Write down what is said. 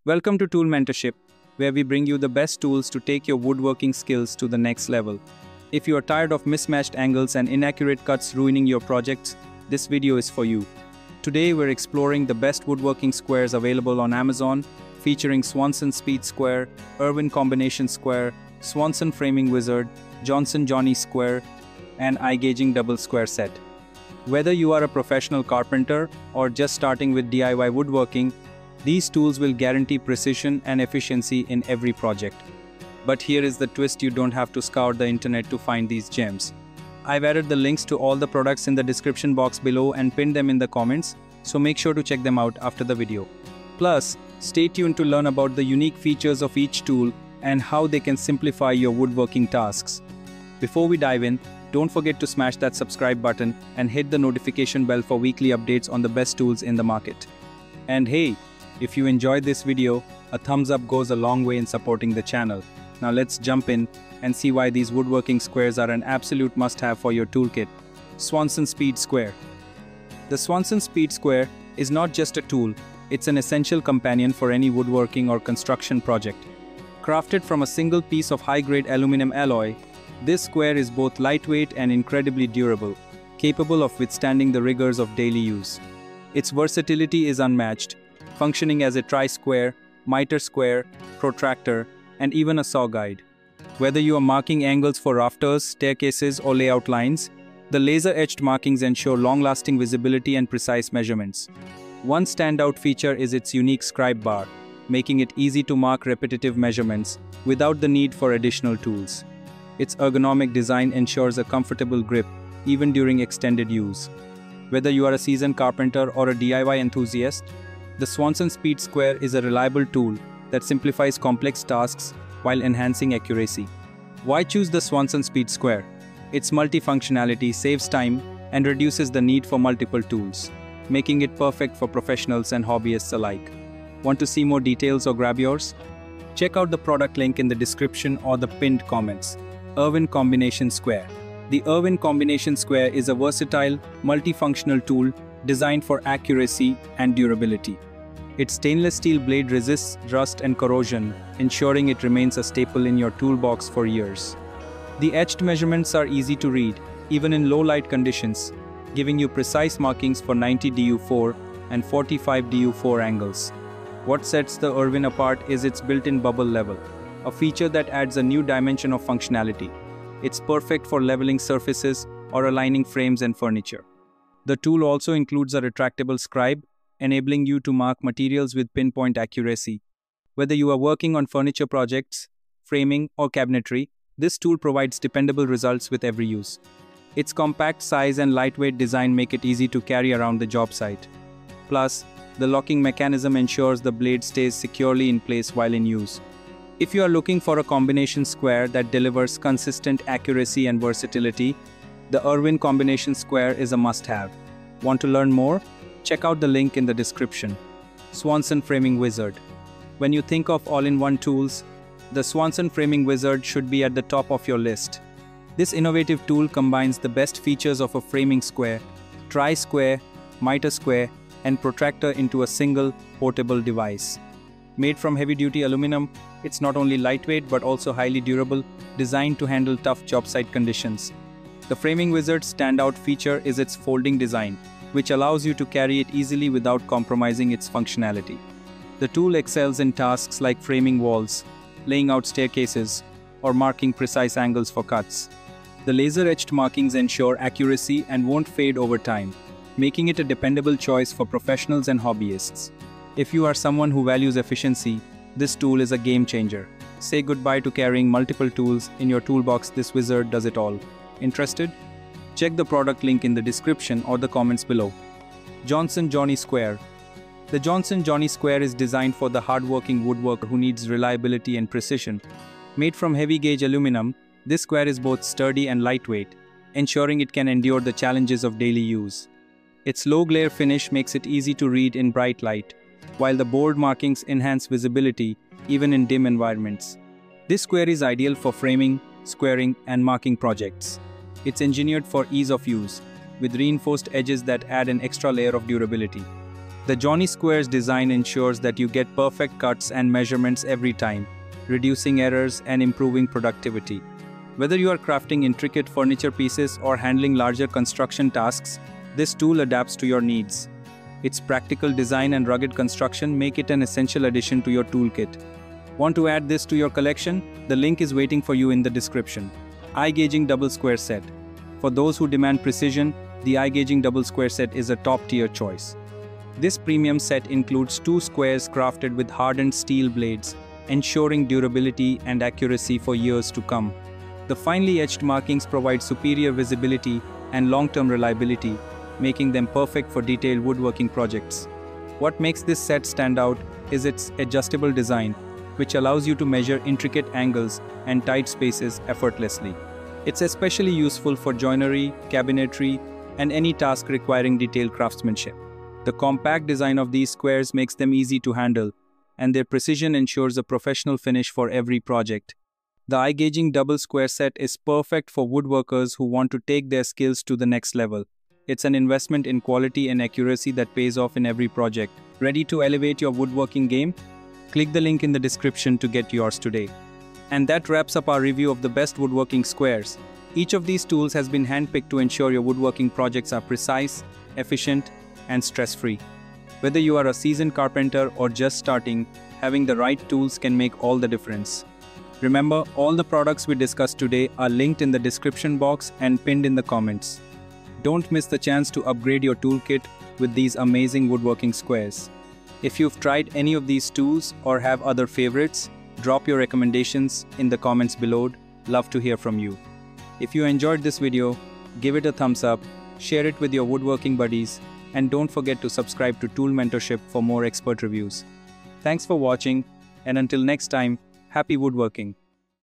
Welcome to Tool Mentorship, where we bring you the best tools to take your woodworking skills to the next level. If you are tired of mismatched angles and inaccurate cuts ruining your projects, this video is for you. Today we're exploring the best woodworking squares available on Amazon, featuring Swanson Speed Square, Irwin Combination Square, Swanson Framing Wizard, Swanson Square, and iGaging double square set. Whether you are a professional carpenter or just starting with DIY woodworking, these tools will guarantee precision and efficiency in every project. But here is the twist: you don't have to scour the internet to find these gems. I've added the links to all the products in the description box below and pinned them in the comments, so make sure to check them out after the video. Plus, stay tuned to learn about the unique features of each tool and how they can simplify your woodworking tasks. Before we dive in, don't forget to smash that subscribe button and hit the notification bell for weekly updates on the best tools in the market. And hey, if you enjoyed this video, a thumbs up goes a long way in supporting the channel. Now let's jump in and see why these woodworking squares are an absolute must-have for your toolkit. Swanson Speed Square. The Swanson Speed Square is not just a tool, it's an essential companion for any woodworking or construction project. Crafted from a single piece of high-grade aluminum alloy, this square is both lightweight and incredibly durable, capable of withstanding the rigors of daily use. Its versatility is unmatched, functioning as a tri-square, miter square, protractor, and even a saw guide. Whether you are marking angles for rafters, staircases, or layout lines, the laser-etched markings ensure long-lasting visibility and precise measurements. One standout feature is its unique scribe bar, making it easy to mark repetitive measurements without the need for additional tools. Its ergonomic design ensures a comfortable grip, even during extended use. Whether you are a seasoned carpenter or a DIY enthusiast, the Swanson Speed Square is a reliable tool that simplifies complex tasks while enhancing accuracy. Why choose the Swanson Speed Square? Its multifunctionality saves time and reduces the need for multiple tools, making it perfect for professionals and hobbyists alike. Want to see more details or grab yours? Check out the product link in the description or the pinned comments. Irwin Combination Square. The Irwin Combination Square is a versatile, multifunctional tool designed for accuracy and durability. Its stainless steel blade resists rust and corrosion, ensuring it remains a staple in your toolbox for years. The etched measurements are easy to read, even in low light conditions, giving you precise markings for 90 DU4 and 45 DU4 angles. What sets the Irwin apart is its built-in bubble level, a feature that adds a new dimension of functionality. It's perfect for leveling surfaces or aligning frames and furniture. The tool also includes a retractable scribe, enabling you to mark materials with pinpoint accuracy. Whether you are working on furniture projects, framing, or cabinetry, this tool provides dependable results with every use. Its compact size and lightweight design make it easy to carry around the job site. Plus, the locking mechanism ensures the blade stays securely in place while in use. If you are looking for a combination square that delivers consistent accuracy and versatility, the Irwin Combination Square is a must-have. Want to learn more? Check out the link in the description. Swanson Framing Wizard. When you think of all-in-one tools, the Swanson Framing Wizard should be at the top of your list. This innovative tool combines the best features of a framing square, tri-square, miter square, and protractor into a single, portable device. Made from heavy-duty aluminum, it's not only lightweight but also highly durable, designed to handle tough job site conditions. The Framing Wizard's standout feature is its folding design, which allows you to carry it easily without compromising its functionality. The tool excels in tasks like framing walls, laying out staircases, or marking precise angles for cuts. The laser-etched markings ensure accuracy and won't fade over time, making it a dependable choice for professionals and hobbyists. If you are someone who values efficiency, this tool is a game changer. Say goodbye to carrying multiple tools in your toolbox. This wizard does it all. Interested? Check the product link in the description or the comments below. Swanson Square. The Swanson Square is designed for the hardworking woodworker who needs reliability and precision. Made from heavy-gauge aluminum, this square is both sturdy and lightweight, ensuring it can endure the challenges of daily use. Its low-glare finish makes it easy to read in bright light, while the board markings enhance visibility even in dim environments. This square is ideal for framing, squaring, and marking projects. It's engineered for ease of use, with reinforced edges that add an extra layer of durability. The Johnny Squares design ensures that you get perfect cuts and measurements every time, reducing errors and improving productivity. Whether you are crafting intricate furniture pieces or handling larger construction tasks, this tool adapts to your needs. Its practical design and rugged construction make it an essential addition to your toolkit. Want to add this to your collection? The link is waiting for you in the description. iGaging Double Square Set. For those who demand precision, the iGaging Double Square Set is a top-tier choice. This premium set includes 2 squares crafted with hardened steel blades, ensuring durability and accuracy for years to come. The finely etched markings provide superior visibility and long-term reliability, making them perfect for detailed woodworking projects. What makes this set stand out is its adjustable design, which allows you to measure intricate angles and tight spaces effortlessly. It's especially useful for joinery, cabinetry, and any task requiring detailed craftsmanship. The compact design of these squares makes them easy to handle, and their precision ensures a professional finish for every project. The iGaging Double Square Set is perfect for woodworkers who want to take their skills to the next level. It's an investment in quality and accuracy that pays off in every project. Ready to elevate your woodworking game? Click the link in the description to get yours today. And that wraps up our review of the best woodworking squares. Each of these tools has been handpicked to ensure your woodworking projects are precise, efficient, and stress-free. Whether you are a seasoned carpenter or just starting, having the right tools can make all the difference. Remember, all the products we discussed today are linked in the description box and pinned in the comments. Don't miss the chance to upgrade your toolkit with these amazing woodworking squares. If you've tried any of these tools or have other favorites, drop your recommendations in the comments below. Love to hear from you. If you enjoyed this video, give it a thumbs up, share it with your woodworking buddies, and don't forget to subscribe to Tool Mentorship for more expert reviews. Thanks for watching, and until next time, happy woodworking.